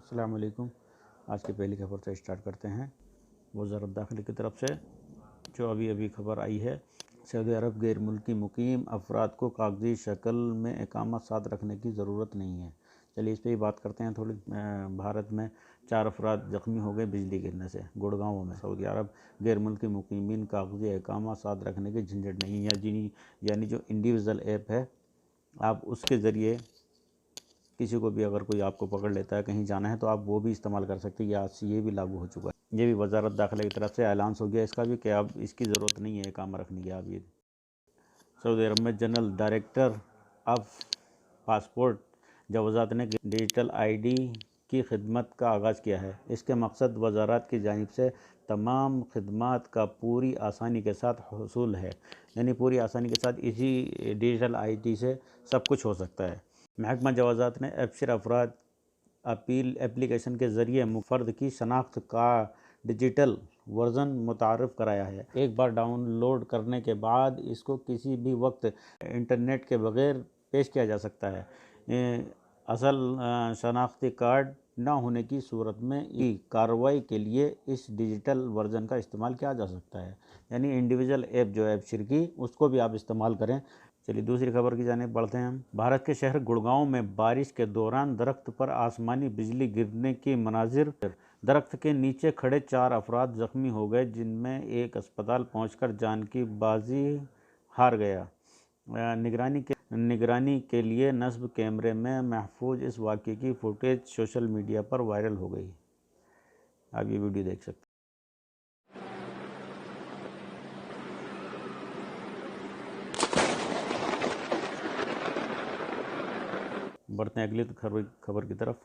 السلام علیکم۔ آج کی پہلی خبر سے اسٹارٹ کرتے ہیں۔ وزارت داخلہ کی طرف سے جو ابھی خبر آئی ہے، سعودی عرب غیر ملکی مقیم افراد کو کاغذی شکل میں اقامت ساتھ رکھنے کی ضرورت نہیں ہے۔ چلیے اس پہ ہی بات کرتے ہیں تھوڑی۔ بھارت میں 4 افراد زخمی ہو گئے بجلی گرنے سے گڑگاؤں میں۔ سعودی عرب غیر ملکی مقیمین کاغذی اقامت ساتھ رکھنے کی جھنجھٹ نہیں ہے، یعنی جو انڈیویژل ایپ ہے، آپ اس کے ذریعے کسی کو بھی اگر کوئی آپ کو پکڑ لیتا ہے کہیں جانا ہے تو آپ وہ بھی استعمال کر سکتے ہیں۔ یہ بھی لاگو ہو چکا ہے، یہ بھی وزارت داخلہ کی طرف سے اعلانس ہو گیا اس کا بھی کہ اب اس کی ضرورت نہیں ہے اقامہ رکھنے کی۔ آپ یہ سعودی عرب میں جنرل ڈائریکٹر آف پاسپورٹ جوازات نے ڈیجیٹل آئی ڈی کی خدمت کا آغاز کیا ہے۔ اس کے مقصد وزارت کی جانب سے تمام خدمات کا پوری آسانی کے ساتھ حصول ہے، یعنی پوری آسانی کے ساتھ اسی ڈیجیٹل آئی ڈی سے سب کچھ ہو سکتا ہے۔ محکمہ جوازات نے ابشر افراد اپیل اپلیکیشن کے ذریعے فرد کی شناخت کا ڈیجیٹل ورژن متعارف کرایا ہے۔ ایک بار ڈاؤن لوڈ کرنے کے بعد اس کو کسی بھی وقت انٹرنیٹ کے بغیر پیش کیا جا سکتا ہے۔ اصل شناختی کارڈ نہ ہونے کی صورت میں کارروائی کے لیے اس ڈیجیٹل ورژن کا استعمال کیا جا سکتا ہے، یعنی انڈیویژل ایپ جو ہے ابشر کی، اس کو بھی آپ استعمال کریں۔ چلیے دوسری خبر کی جانب بڑھتے ہیں ہم۔ بھارت کے شہر گڑگاؤں میں بارش کے دوران درخت پر آسمانی بجلی گرنے کی مناظر۔ درخت کے نیچے کھڑے 4 افراد زخمی ہو گئے، جن میں ایک اسپتال پہنچ کر جان کی بازی ہار گیا۔ نگرانی کے لیے نصب کیمرے میں محفوظ اس واقعے کی فوٹیج سوشل میڈیا پر وائرل ہو گئی۔ آپ یہ ویڈیو دیکھ سکتے ہیں۔ بڑھتے ہیں اگلی خبر کی طرف۔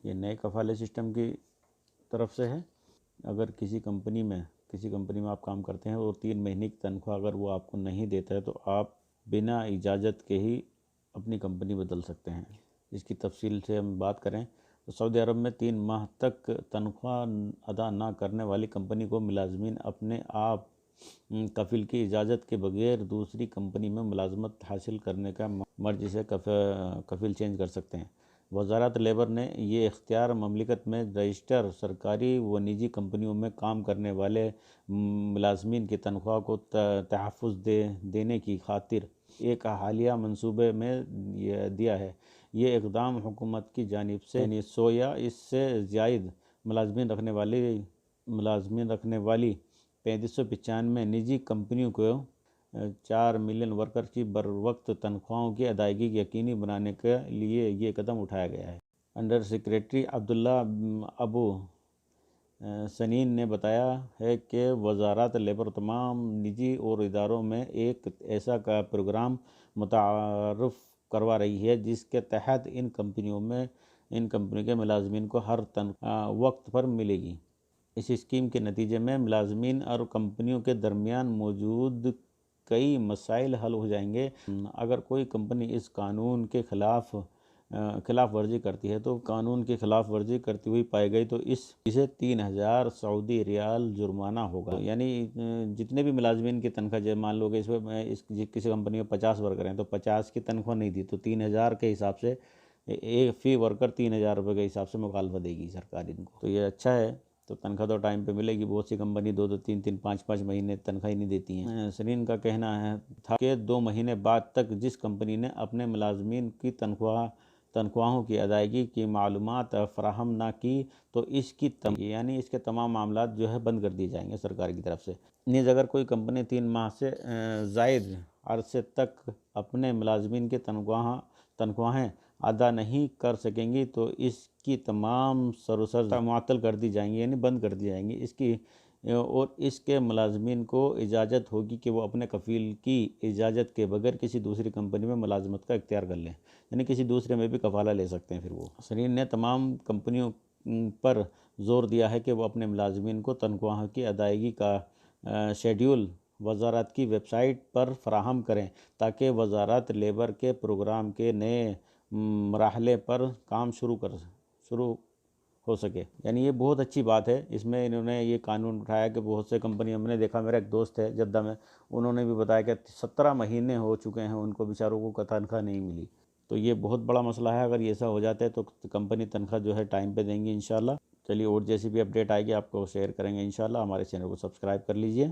یہ نئے کفالہ سسٹم کی طرف سے ہے۔ اگر کسی کمپنی میں آپ کام کرتے ہیں اور 3 مہینے کی تنخواہ اگر وہ آپ کو نہیں دیتا ہے تو آپ بنا اجازت کے ہی اپنی کمپنی بدل سکتے ہیں۔ اس کی تفصیل سے ہم بات کریں تو سعودی عرب میں 3 ماہ تک تنخواہ ادا نہ کرنے والی کمپنی کو ملازمین اپنے آپ کفیل کی اجازت کے بغیر دوسری کمپنی میں ملازمت حاصل کرنے کا مرضی سے کفیل چینج کر سکتے ہیں۔ وزارت لیبر نے یہ اختیار مملکت میں رجسٹر سرکاری و نجی کمپنیوں میں کام کرنے والے ملازمین کی تنخواہ کو تحفظ دینے کی خاطر ایک حالیہ منصوبے میں دیا ہے۔ یہ اقدام حکومت کی جانب سے 100 یا اس سے زائد ملازمین رکھنے والی 3595 نجی کمپنیوں کو 4 ملین ورکرز کی بروقت تنخواہوں کی ادائیگی یقینی بنانے کے لیے یہ قدم اٹھایا گیا ہے۔ انڈر سیکریٹری عبداللہ ابو سنین نے بتایا ہے کہ وزارت لیبر تمام نجی اور اداروں میں ایک ایسا پروگرام متعارف کروا رہی ہے جس کے تحت ان کمپنیوں کے ملازمین کو ہر تنخواہ وقت پر ملے گی۔ اس اسکیم کے نتیجے میں ملازمین اور کمپنیوں کے درمیان موجود کئی مسائل حل ہو جائیں گے۔ اگر کوئی کمپنی اس قانون کے خلاف ورزی کرتی ہے تو قانون کی خلاف ورزی کرتی ہوئی پائی گئی تو اسے 3000 سعودی ریال جرمانہ ہوگا۔ یعنی جتنے بھی ملازمین کی تنخواہ مان لو کہ کسی کمپنی میں 50 ورکر ہیں تو 50 کی تنخواہ نہیں دی تو 3000 کے حساب سے فی ورکر 3000 روپے کے حساب سے مکالمہ دے گی سرکار ان کو۔ تو یہ اچھا ہے، تو تنخواہ تو ٹائم پہ ملے گی۔ بہت سی کمپنی 2 3 5 مہینے تنخواہ نہیں دیتی ہیں۔ سنین کا کہنا تھا کہ 2 مہینے بعد تک جس کمپنی نے اپنے ملازمین کی تنخواہوں کی ادائیگی کی معلومات فراہم نہ کی تو اس کے تمام معاملات جو ہے بند کر دیے جائیں گے سرکار کی طرف سے۔ نیز اگر کوئی کمپنی 3 ماہ سے زائد عرصے تک اپنے ملازمین کی تنخواہیں ادا نہیں کر سکیں گی تو اس کی تمام سروسز معطل کر دی جائیں گی، یعنی بند کر دی جائیں گی۔ اور اس کے ملازمین کو اجازت ہوگی کہ وہ اپنے کفیل کی اجازت کے بغیر کسی دوسری کمپنی میں ملازمت کا اختیار کر لیں، یعنی کسی دوسرے میں بھی کفالہ لے سکتے ہیں پھر وہ۔ سنین نے تمام کمپنیوں پر زور دیا ہے کہ وہ اپنے ملازمین کو تنخواہ کی ادائیگی کا شیڈول وزارت کی ویب سائٹ پر فراہم کریں تاکہ وزارت لیبر کے پروگرام کے نئے مرحلے پر کام شروع ہو سکے۔ یعنی یہ بہت اچھی بات ہے۔ اس میں انہوں نے یہ قانون اٹھایا کہ بہت سے کمپنیوں میں نے دیکھا، میرا ایک دوست ہے جدہ میں، انہوں نے بھی بتایا کہ 17 مہینے ہو چکے ہیں ان کو بیچاروں کو تنخواہ نہیں ملی۔ تو یہ بہت بڑا مسئلہ ہے، اگر یہ ایسا ہو جاتا ہے تو کمپنی تنخواہ جو ہے ٹائم پہ دیں گی انشاءاللہ۔ چلیے اور جیسی بھی اپڈیٹ آئے گی آپ کو شیئر کریں گے انشاءاللہ۔ ہمارے چینل کو سبسکرائب کر لیجئے۔